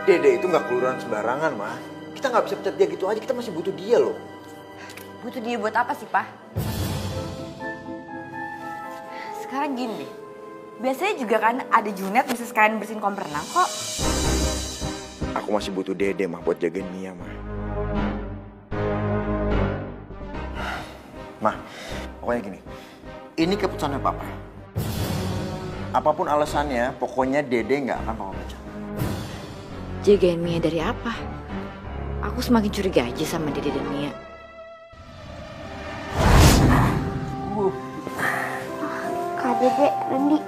Dede itu nggak kelurahan sembarangan, mah. Kita nggak bisa pecat dia gitu aja, kita masih butuh dia loh. Butuh dia buat apa sih, Pak? Sekarang gini deh. Biasanya juga kan ada Junet bisa sekalian bersihin kolam renang kok. Aku masih butuh Dede, mah, buat jagain Mia, mah. Mah, pokoknya gini. Ini keputusannya Papa. Apapun alasannya, pokoknya Dede nggak akan Papa pecat. Jagain Mia dari apa? Aku semakin curiga aja sama Dede dan Mia. Kak Dede, Rendi,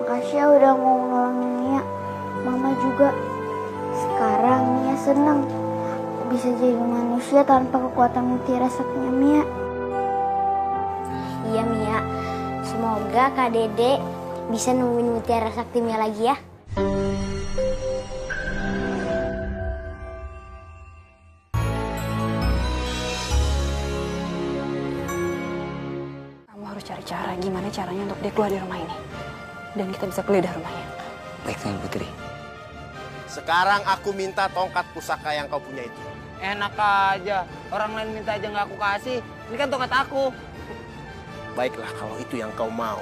makasih ya udah mau nolongin Mia. Mama juga. Sekarang Mia seneng bisa jadi manusia tanpa kekuatan mutiara saktinya Mia. Iya Mia, semoga Kak Dede bisa nemuin mutiara sakti Mia lagi ya. Kamu harus cari cara gimana caranya untuk dia keluar dari rumah ini. Dan kita bisa geledah rumahnya. Baik, Tuan Putri. Sekarang aku minta tongkat pusaka yang kau punya itu. Enak aja, orang lain minta aja nggak aku kasih. Ini kan tongkat aku. Baiklah kalau itu yang kau mau.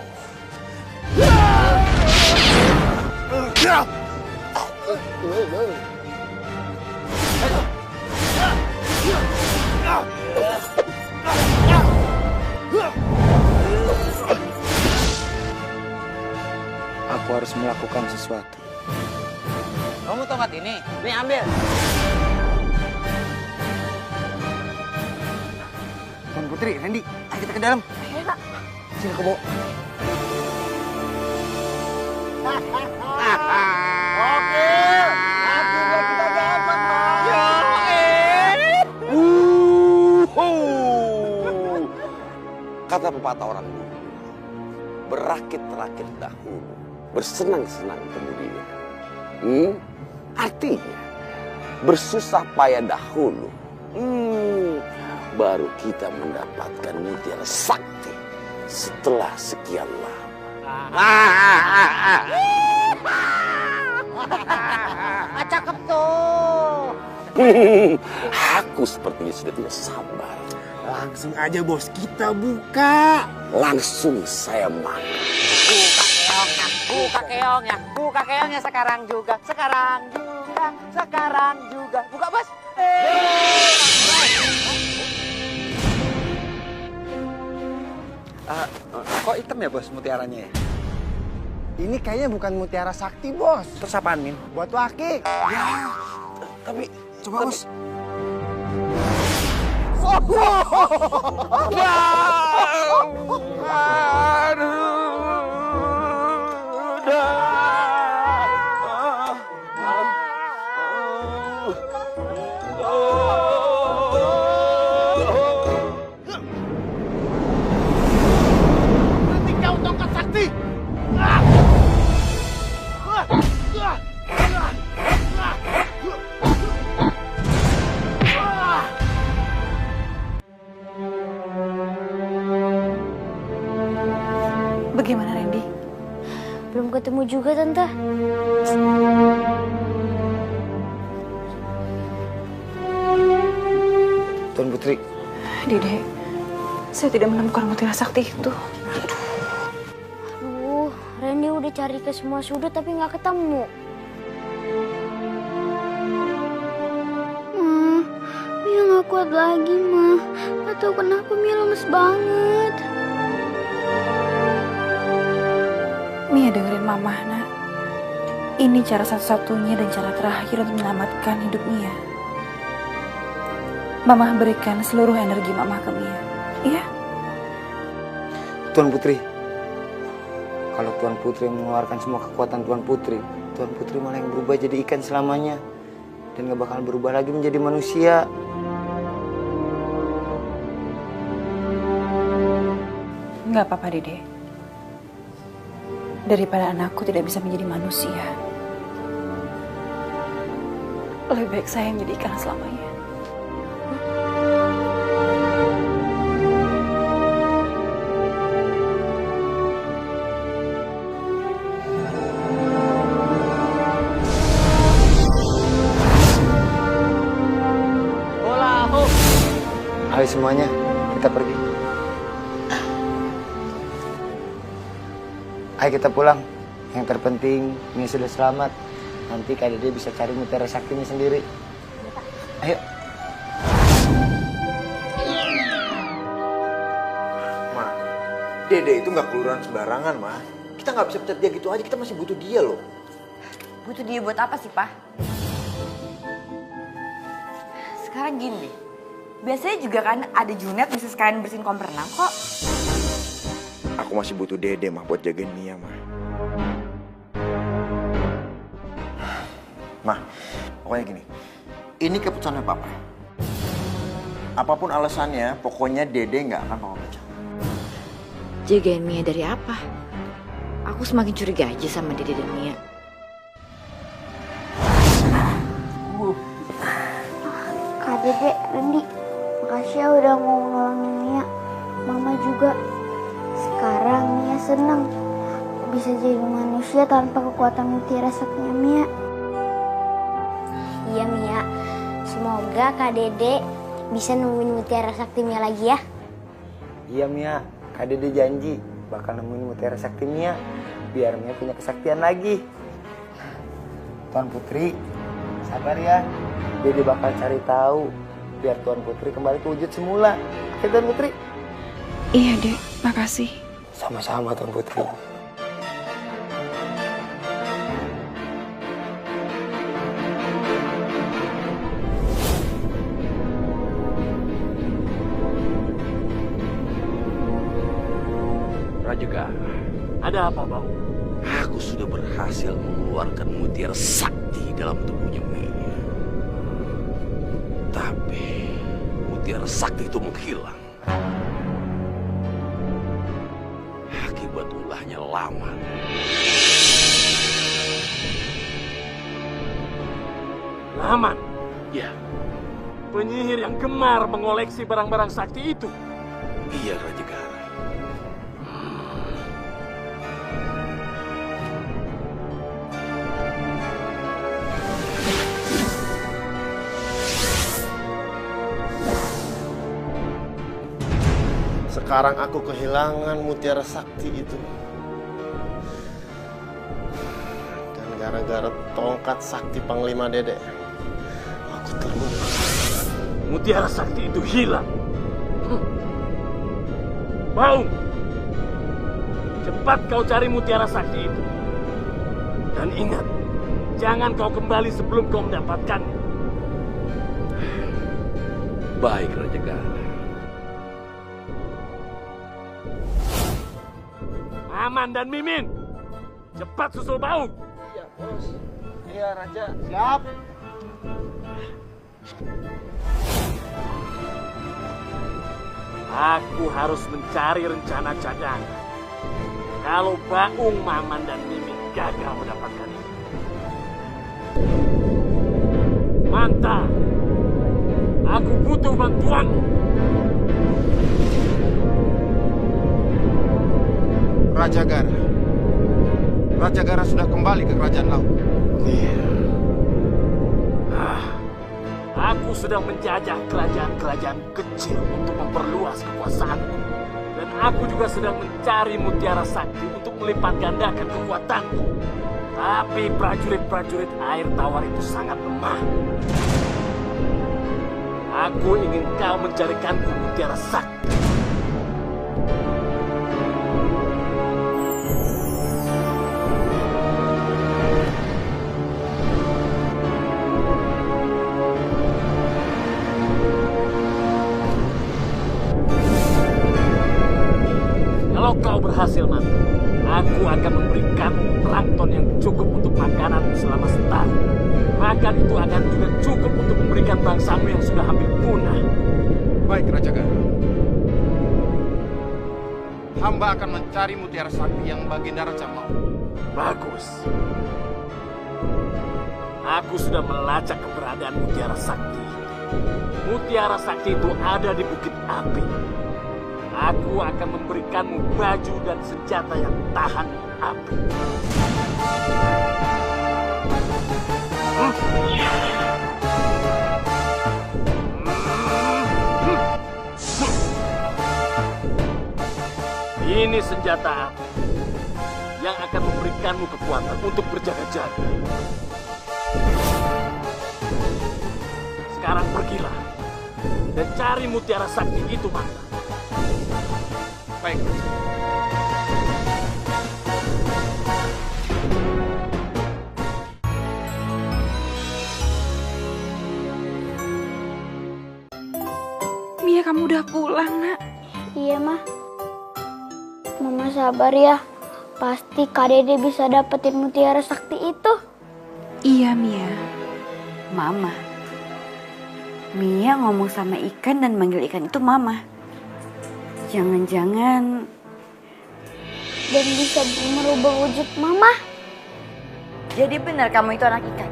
Aku harus melakukan sesuatu. Kamu tongkat ini? Nih ambil. Tuan Putri, Randy, ayo kita ke dalam. Ayo, Kak. Sini aku bawa. Oke, akhirnya kita dapat, Mas. Kata pepatah orang dulu, berakit-rakit dahulu, bersenang-senang kemudian. Artinya, bersusah payah dahulu, baru kita mendapatkan mutiara sakti setelah sekian lama. Cakep tuh. Aku sepertinya sudah tidak sabar. Langsung aja bos, kita buka. Langsung saya makan. Buka keongnya, buka keongnya sekarang juga, sekarang juga, sekarang juga. Buka bos. Kok hitam ya, Bos, mutiaranya ya? Ini kayaknya bukan mutiara sakti, bos. Terus apaan, Min? Buat Waki. Tapi Coba, Bos. Nanti kau tongkat sakti. Bagaimana, Randy? Belum ketemu juga Tante. Tuan Putri, Dede, saya tidak menemukan mutiara sakti itu. Aduh, Randy udah cari ke semua sudut tapi nggak ketemu. Mia nggak kuat lagi, Ma. Gak tau kenapa Mia lemes banget. Mia dengerin Mama, nak. Ini cara satu-satunya dan cara terakhir untuk menyelamatkan hidup Mia. Mama berikan seluruh energi Mama ke Mia. Iya? Tuan Putri. Kalau Tuan Putri mengeluarkan semua kekuatan Tuan Putri malah yang berubah jadi ikan selamanya. Dan gak bakal berubah lagi menjadi manusia. Nggak apa-apa, Dede. Daripada anakku tidak bisa menjadi manusia, lebih baik saya menjadi ikan selamanya. semuanya, kita pergi. Ayo kita pulang. Yang terpenting Mia sudah selamat. Nanti Kak Dede bisa cari mutiara saktinya sendiri. Ayo. Ma, Dede itu nggak kelurahan sembarangan, Ma. Kita nggak bisa pecat dia gitu aja, kita masih butuh dia loh. Butuh dia buat apa sih, Pak? Sekarang gini deh. Biasanya juga kan ada Junet bisa sekalian bersihin kolam renang kok. Aku masih butuh Dede, Ma, buat jagain Mia, Ma. Ma, pokoknya gini. Ini keputusannya Papa. Apapun alasannya, pokoknya Dede nggak akan Papa pecat. Jagain Mia dari apa? Aku semakin curiga aja sama Dede dan Mia. Kak Dede, Rendi, makasih ya udah mau nolongin Mia. Mama juga. Sekarang Mia seneng bisa jadi manusia tanpa kekuatan mutiara saktinya Mia. Iya Mia, semoga Kak Dede bisa nemuin mutiara sakti Mia lagi ya. Iya Mia, Kak Dede janji bakal nemuin mutiara sakti Mia biar Mia punya kesaktian lagi. Tuan Putri, sabar ya. Dede bakal cari tahu biar Tuan Putri kembali ke wujud semula. Oke Tuan Putri? Iya, Dek. Makasih. Sama-sama Tuan Putri. Rajagara, Ada apa, Bang? aku sudah berhasil mengeluarkan mutiara sakti dalam tubuhnya Mia. Tapi mutiara sakti itu menghilang. Akibat ulahnya Laman. Laman, Ya, penyihir yang gemar mengoleksi barang-barang sakti itu. iya Rajagara. Sekarang aku kehilangan mutiara sakti itu. Dan gara-gara tongkat sakti Panglima Dede, aku terluka. Mutiara sakti itu hilang. Baung, cepat kau cari mutiara sakti itu. Dan ingat, jangan kau kembali sebelum kau mendapatkannya. Baik Rajagara. Aman dan Mimin, cepat susul Baung. Iya, Bos. Iya, Raja. Siap. Aku harus mencari rencana cadangan. Kalau Baung, Maman, dan Mimin gagal mendapatkan itu. Manta, aku butuh bantuanmu. Rajagara. Rajagara sudah kembali ke kerajaan laut. Iya. Aku sedang menjajah kerajaan-kerajaan kecil untuk memperluas kekuasaanku. Dan aku juga sedang mencari mutiara sakti untuk melipat gandakan kekuatanku. Tapi prajurit-prajurit air tawar itu sangat lemah. Aku ingin kau mencarikanku mutiara sakti. Kalau kau berhasil mati, aku akan memberikan plankton yang cukup untuk makanan selama setahun. Makan itu akan juga cukup untuk memberikan bangsamu yang sudah hampir punah. Baik, Rajagara. Hamba akan mencari mutiara sakti yang Baginda Raja mau. Bagus. Aku sudah melacak keberadaan mutiara sakti. Mutiara sakti itu ada di Bukit Api. Aku akan memberikanmu baju dan senjata yang tahan api. Ini senjata api yang akan memberikanmu kekuatan untuk berjaga-jaga. Sekarang pergilah dan cari mutiara sakti itu, Manta. Baik. Mia, kamu udah pulang, Nak. Iya, Mah. Mama sabar ya. Pasti Kak Dede bisa dapetin mutiara sakti itu. Iya, Mia. Mama. Mia ngomong sama ikan dan manggil ikan itu Mama. Jangan-jangan... Dan bisa merubah wujud Mama. Jadi benar kamu itu anak ikan?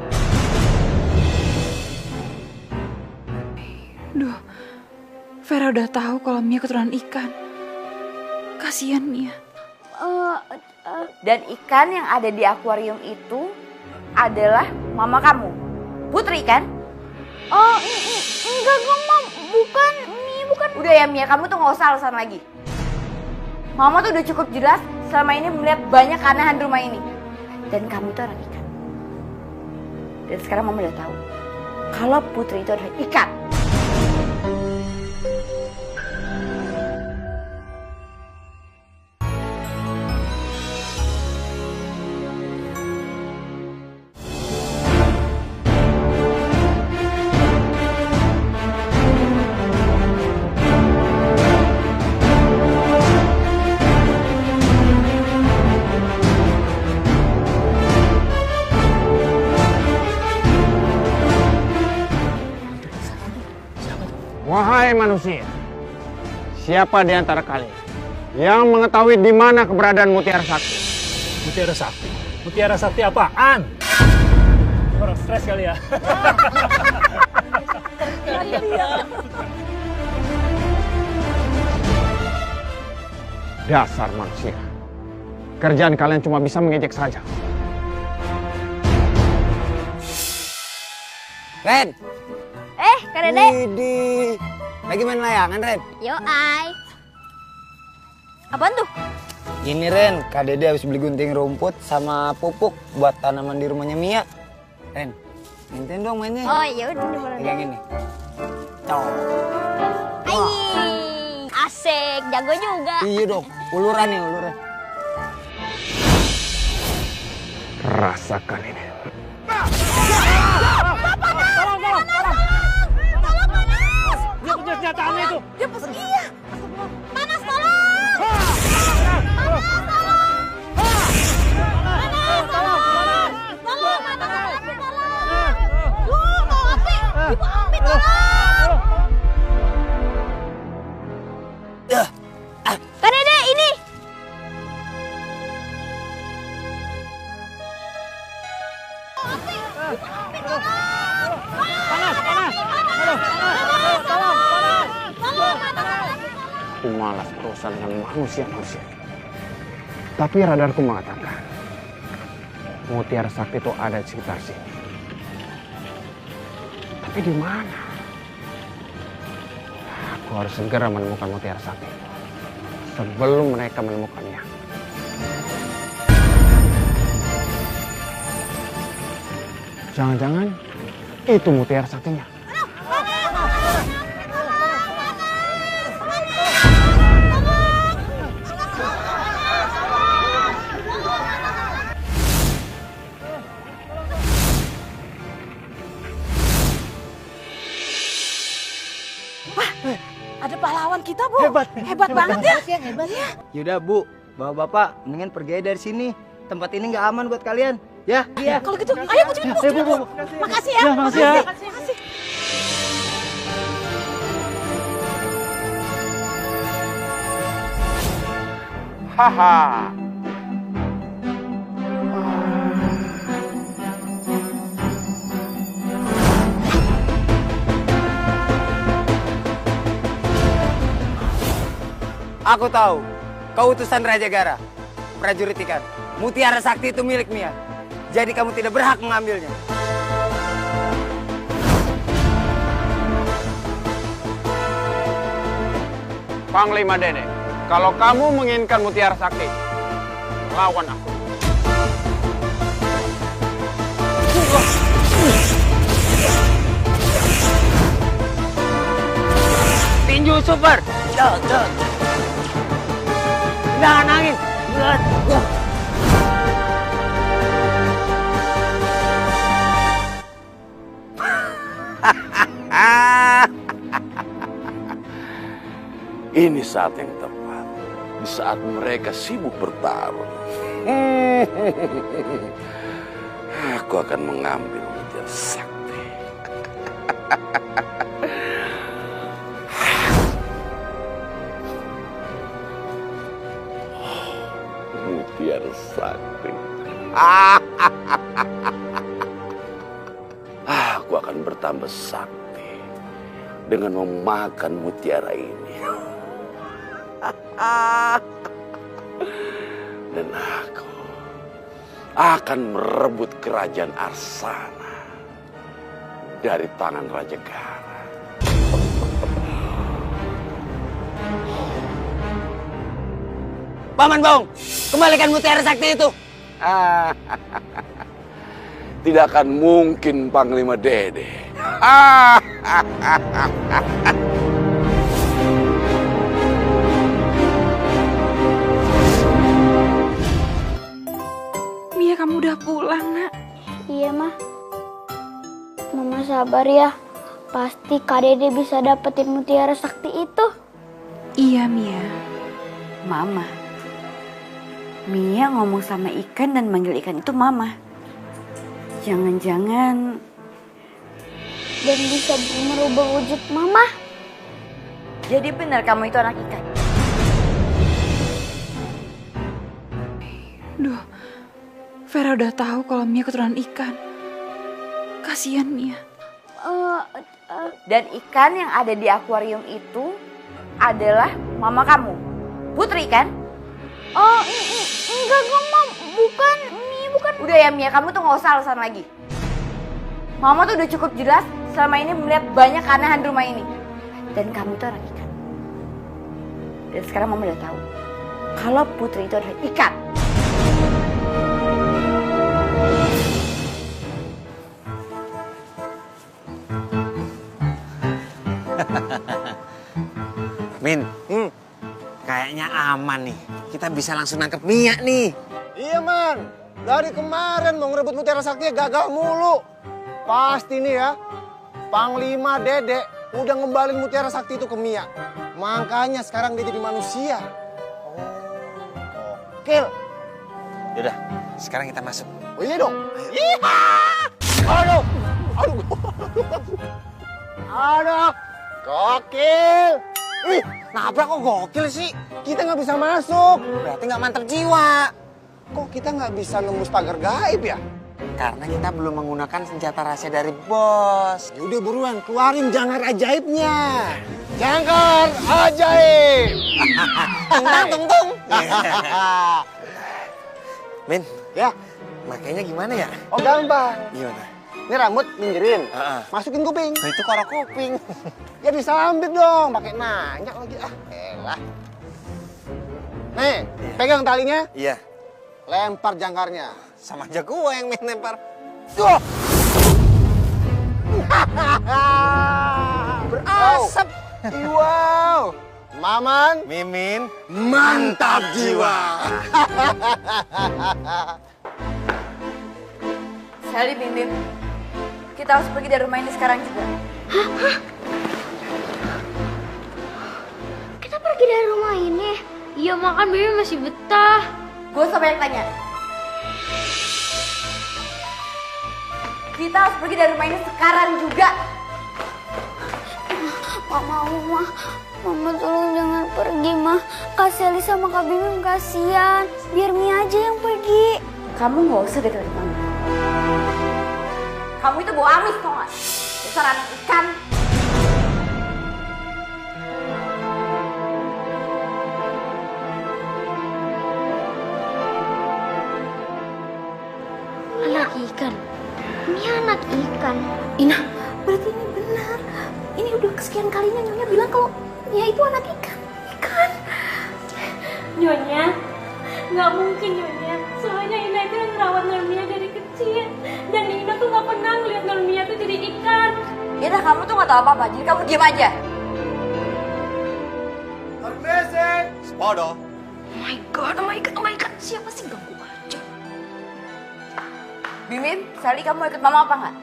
Duh, Vera udah tahu kalau Mia keturunan ikan. Kasihan Mia. Dan ikan yang ada di akuarium itu adalah mama kamu, Putri kan? Oh, enggak Mama, bukan Mia, bukan. Udah ya Mia, kamu tuh gak usah alasan lagi. Mama tuh udah cukup jelas selama ini melihat banyak keanehan di rumah ini. Dan kamu itu anak ikan. Dan sekarang Mama udah tahu kalau Putri itu adalah ikan. Wahai manusia, siapa di antara kalian yang mengetahui di mana keberadaan Mutiara Sakti? Mutiara Sakti? Mutiara Sakti apaan? Orang stres kali ya. Dasar manusia, kerjaan kalian cuma bisa mengejek saja. Ren! Kak Dede. Widih. Lagi main layangan, Ren? Yo, Ai. Apaan tuh? Ini, Ren. Kak Dede habis beli gunting rumput sama pupuk buat tanaman di rumahnya Mia. Ren, mintain dong mainnya. Oh, ya udah boleh. Yang ini. Cok. Asik, jago juga. Iya dong, uluran nih, uluran. Rasakan ini. Dia punya senjata aneh itu. Dia pasti iya. Panas, tolong. Kak Dede, ini. Aku malas berurusan dengan manusia-manusia. Tapi radarku mengatakan Mutiara Sakti itu ada di sekitar sini. Tapi di mana? Aku harus segera menemukan Mutiara Sakti sebelum mereka menemukannya. Jangan-jangan itu Mutiara Saktinya. Ada pahlawan kita, Bu. Hebat banget ya. Yaudah, Bu. Bapak-bapak, mendingan pergi aja dari sini. Tempat ini nggak aman buat kalian. Ya? Iya. Kalau gitu, ayo Bu, cepet Bu. Makasih ya. Makasih ya. Makasih. Haha. Aku tahu, kau utusan Raja Gara. Prajurit ikan, Mutiara Sakti itu milik Mia. Jadi kamu tidak berhak mengambilnya. Panglima Dede, Kalau kamu menginginkan Mutiara Sakti, lawan aku. Tinju super. Tendangan angin. Ini saat yang tepat. Di saat mereka sibuk bertarung. Aku akan mengambil Mutiara Sakti. Mutiara Sakti. Aku akan bertambah sakti dengan memakan mutiara ini. Dan aku akan merebut kerajaan Arsana dari tangan Raja Gara. Paman Bong, kembalikan Mutiara Sakti itu. Tidak akan mungkin, Panglima Dede. Mia, kamu udah pulang, Nak. Iya, Mah. Mama sabar ya. Pasti Kak Dede bisa dapetin Mutiara Sakti itu. Iya, Mia. Mama. Mia ngomong sama ikan dan manggil ikan itu Mama. Jangan-jangan... Dan bisa merubah wujud Mama. Jadi benar kamu itu anak ikan? Duh, Vera udah tahu kalau Mia keturunan ikan. Kasihan Mia. Dan ikan yang ada di akuarium itu adalah mama kamu, Putri kan? Oh, enggak Mama, bukan Mia, bukan. Udah ya Mia, kamu tuh gak usah alasan lagi. Mama tuh udah cukup jelas selama ini melihat banyak keanehan di rumah ini. Dan kamu tuh anak ikan. Dan sekarang Mama udah tahu kalau Putri itu adalah ikan. Min, kayaknya aman nih. Kita bisa langsung nangkep Mia nih. Iya, Man. Dari kemarin mau ngerebut Mutiara Sakti gagal mulu. Pasti nih ya, Panglima Dede udah ngembalin Mutiara Sakti itu ke Mia. Makanya sekarang dia jadi manusia. Gokil. Yaudah, sekarang kita masuk. Oh iya dong. Aduh. Aduh. Gokil. Ih, Nabrak kok gokil sih? kita nggak bisa masuk. Berarti nggak mantep jiwa. Kok kita nggak bisa nembus pagar gaib ya? Karena kita belum menggunakan senjata rahasia dari bos. Ya udah buruan, keluarin jangkar ajaibnya. Jangkar ajaib. Tung. Min, Ya, makanya gimana ya? oh gampang. Gimana? Ini rambut pinggirin, masukin kuping. Nah, itu korok kuping. Ya disambit dong, pakai nanya lagi. Ah, elah. Nih, pegang talinya, Iya, lempar jangkarnya. sama aja gue yang main lempar. Duh. Berasap. Wow. Maman, Mimin, mantap jiwa. Sally, Bim, kita harus pergi dari rumah ini sekarang juga. Kita pergi dari rumah ini. Iya, makan Bibi masih betah. Gue sama yang tanya. Kita harus pergi dari rumah ini sekarang juga. Gak mau, Mah. Mama tolong jangan pergi, Mah. Kak Sally sama Kak Bim kasihan. Biar Mia aja yang pergi. Kamu gak usah deketin Mama. Kamu itu bau amis, tau gak? Dasar anak ikan. Anak ikan. Mia anak ikan. Ina, berarti ini benar. Ini udah kesekian kalinya Nyonya bilang kalau Mia itu anak ikan. Ikan. Nyonya, nggak mungkin Nyonya. Soalnya Ina itu yang ngerawat Nurmia dari kecil. Dan Ina tuh nggak pernah ngeliat Nurmia tuh jadi ikan. Ina, kamu tuh nggak tahu apa-apa, jadi kamu diam aja. Amazing! Sepodo. Oh my god, oh my god, oh my god. Siapa sih ganggu aja? Mimin, Sally, kamu mau ikut mama apa nggak?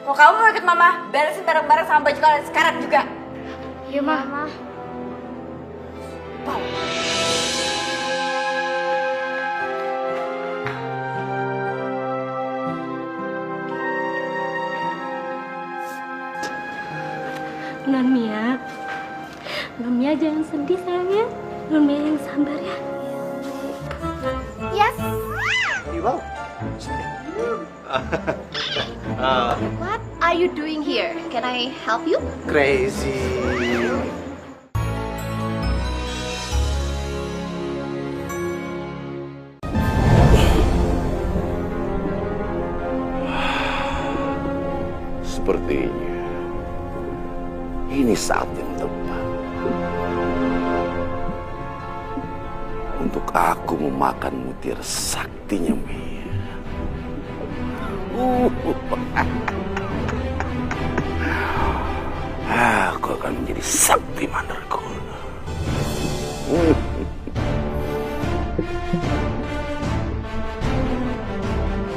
Kalau kamu mau ikut mama, beresin bareng-bareng sama baju kalian sekarang juga. Iya, Mama. Nurmia, Nurmia jangan sedih sayangnya. Nurmia yang sabar ya. Yes. Wow. What are you doing here? Can I help you? Crazy. Sepertinya ini saat yang tepat untuk aku memakan mutiara saktinya Mia. Aku akan menjadi sakti mandraguna.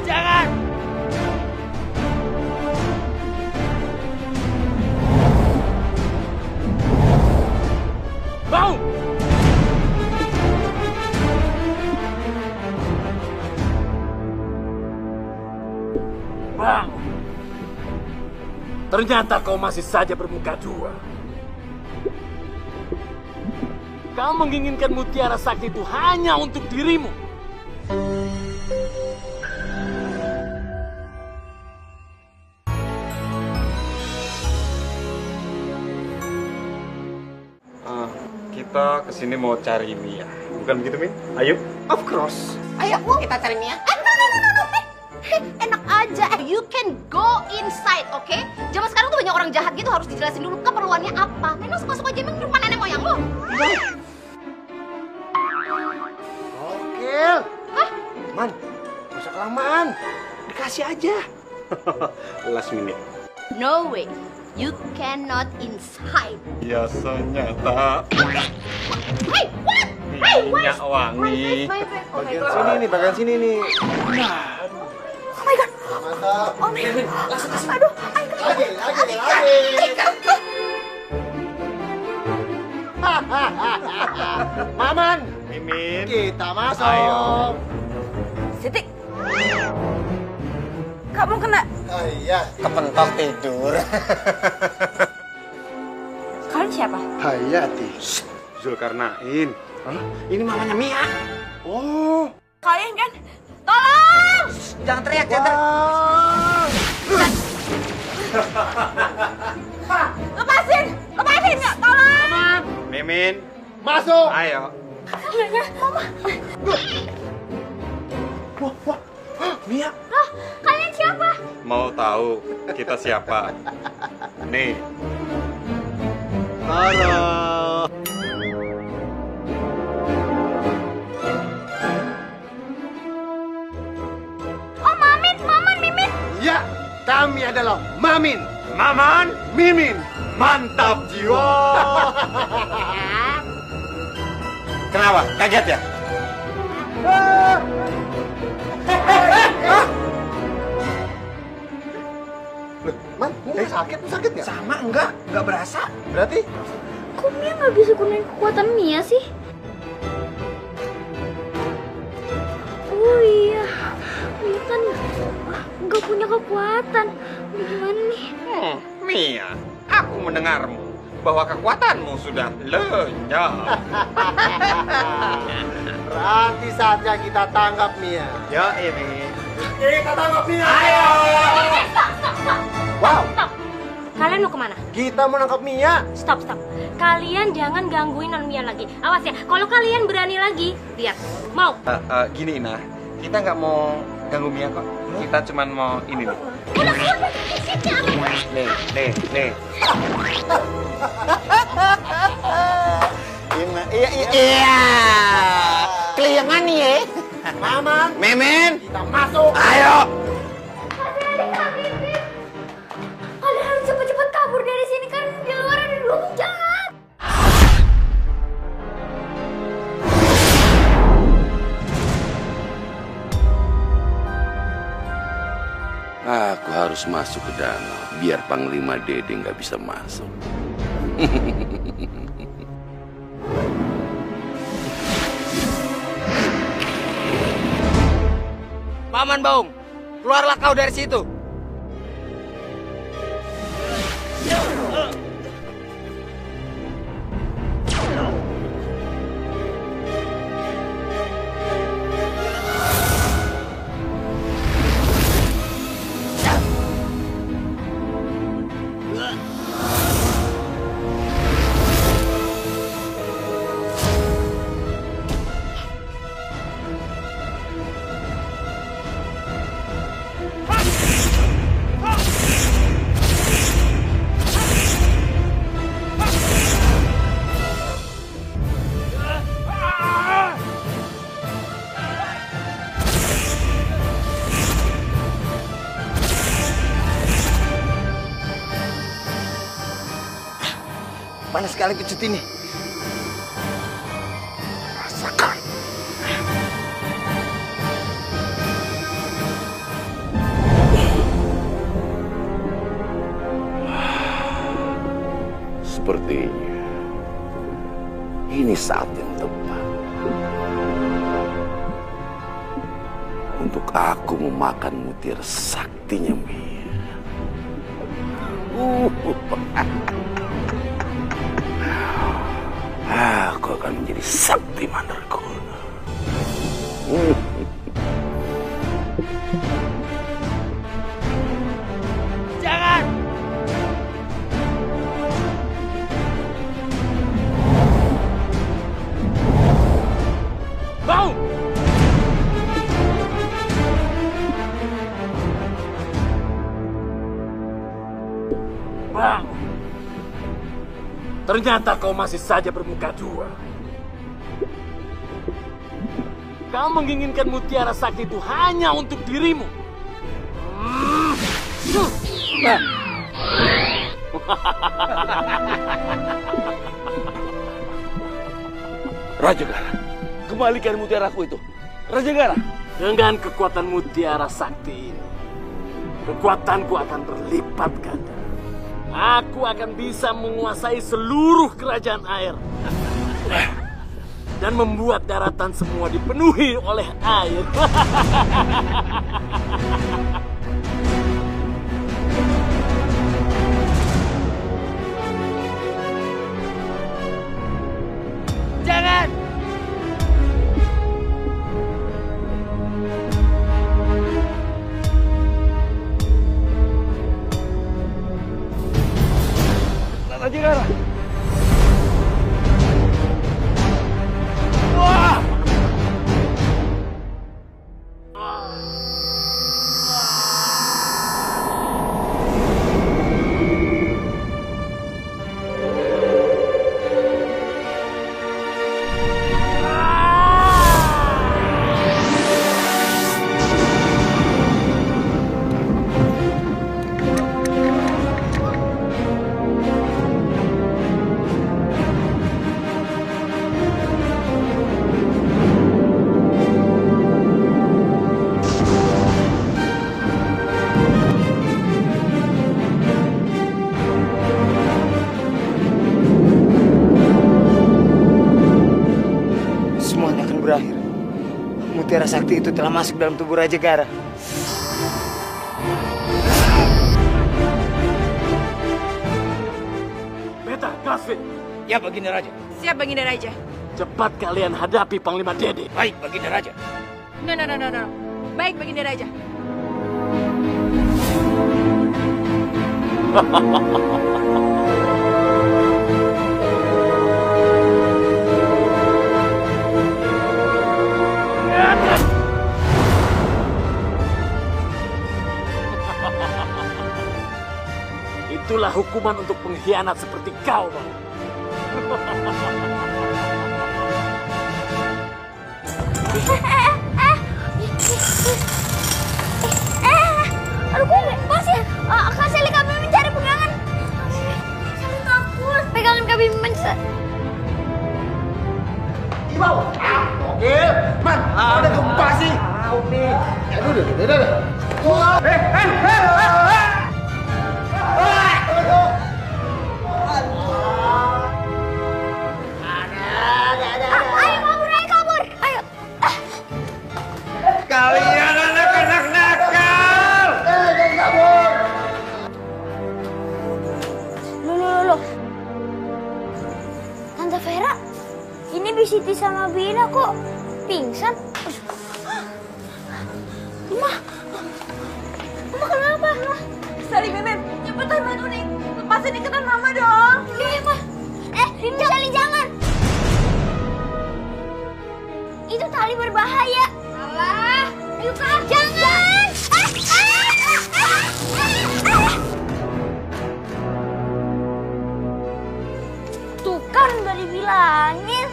Jangan! Bangun! Bangun! Ternyata kau masih saja bermuka dua. Kau menginginkan mutiara sakti itu hanya untuk dirimu. Kita kesini mau cari Mia, bukan begitu Min? Ayo. Of course. Ayo, kita cari Mia. No. Enak aja. You can go inside, oke? Zaman sekarang tuh banyak orang jahat gitu, harus dijelasin dulu keperluannya apa. Main masuk aja, emang di rumah nenek moyang lo. Gokil. Hah? Man, gak usah kelamaan. Dikasih aja. Last minute. No way. You cannot inside. Biasanya tak. Hey, what? Hey, Minyak wangi. Bagian sini nih, bagian sini nih. Oh my god. Mantap. Oh my god. Aduh, Lagi. Maman, Mimin. kita masuk. Ayo. Siti, kamu kena. Iya, kepentok tidur. Kalian siapa? Hayati. Zulkarnain. Hah? Ini mamanya Mia. Oh. Kalian kan? Tolong! Jangan teriak, jangan teriak. Lepasin nggak? Tolong! Mimin. Masuk. Ayo. Wah. Mia. Hah? Kalian siapa? Mau tahu kita siapa? Nih. Halo. Oh, Maman, Mimin. Ya, kami adalah Mamin. Maman. Mimin. Mantap jiwa. Kenapa? Kaget ya? Loh, Man, sakit nggak? Sama enggak berasa. Berarti? Kok Mia nggak bisa gunain kekuatan Mia sih? Oh iya, Mia kan nggak punya kekuatan. Gimana nih? Mia, aku mendengarmu bahwa kekuatanmu sudah lenyap. Berarti saatnya kita tangkap Mia. Ya ini. Kita tangkap Mia. Ayo. Wow, Kalian mau kemana? kita mau nangkap Mia. Stop. Kalian jangan gangguin non Mia lagi. Awas ya, kalau kalian berani lagi, lihat. Mau? Gini Ina, kita nggak mau ganggu Mia kok. Kita cuman mau ini nih. Nih. Iya. Keliangan nih ya. Maman, Memen. kita masuk. Ayo. Kalian harus cepet-cepet kabur dari sini kan di luar ada 2 penjahat. Aku harus masuk ke danau biar Panglima Dede nggak bisa masuk. Paman Baung, keluarlah kau dari situ. Panas sekali pecut ini. Rasakan. Sepertinya ini saat yang tepat untuk aku memakan mutiara saktinya Mia. Aku akan menjadi sakti mandraguna. Jangan! Bau! Bau! Ternyata kau masih saja bermuka 2. Kau menginginkan mutiara sakti itu hanya untuk dirimu. Rajagara, kembalikan mutiaraku itu. Rajagara. Dengan kekuatan mutiara sakti ini, kekuatanku akan berlipat ganda. Aku akan bisa menguasai seluruh kerajaan air. Dan membuat daratan semua dipenuhi oleh air. Jangan! Rajagara. Wah! Semuanya akan berakhir. Mutiara sakti itu telah masuk dalam tubuh Rajagara. Beta, Gasvin. Ya, Baginda Raja. Siap, Baginda Raja. Cepat kalian hadapi Panglima Dede. Baik, Baginda Raja. No. Baik, Baginda Raja. Itulah hukuman untuk pengkhianat seperti kau, Bang. Aduh, kok sih? Kak Sally, kami mencari pegangan. Sally takut. Pegangan kami mencari. Ibau. Oke, Man. Ada gempa sih. Oke. Udah. Ayo kabur. Ayo. Kalian anak-anak nakal. Jangan kabur. Loh. Tante Vera, ini Bisiti sama Bina kok pingsan? Mama kenapa? Sally, Bebek, cepetan bantu nih. Lepasin ikatan Mama dong. Iya, Ma. Sally, jangan. Itu tali berbahaya. Alah, ayo Kak, jangan. Tuh kan udah dibilangin.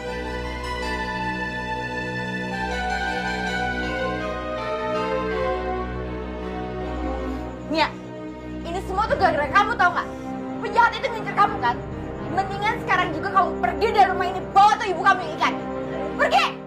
Mia, ini semua tuh gara-gara kamu, tau nggak? Penjahat itu ngincer kamu kan? Mendingan sekarang juga kamu pergi dari rumah ini, bawa tuh ibu kamu yang ikat. Pergi!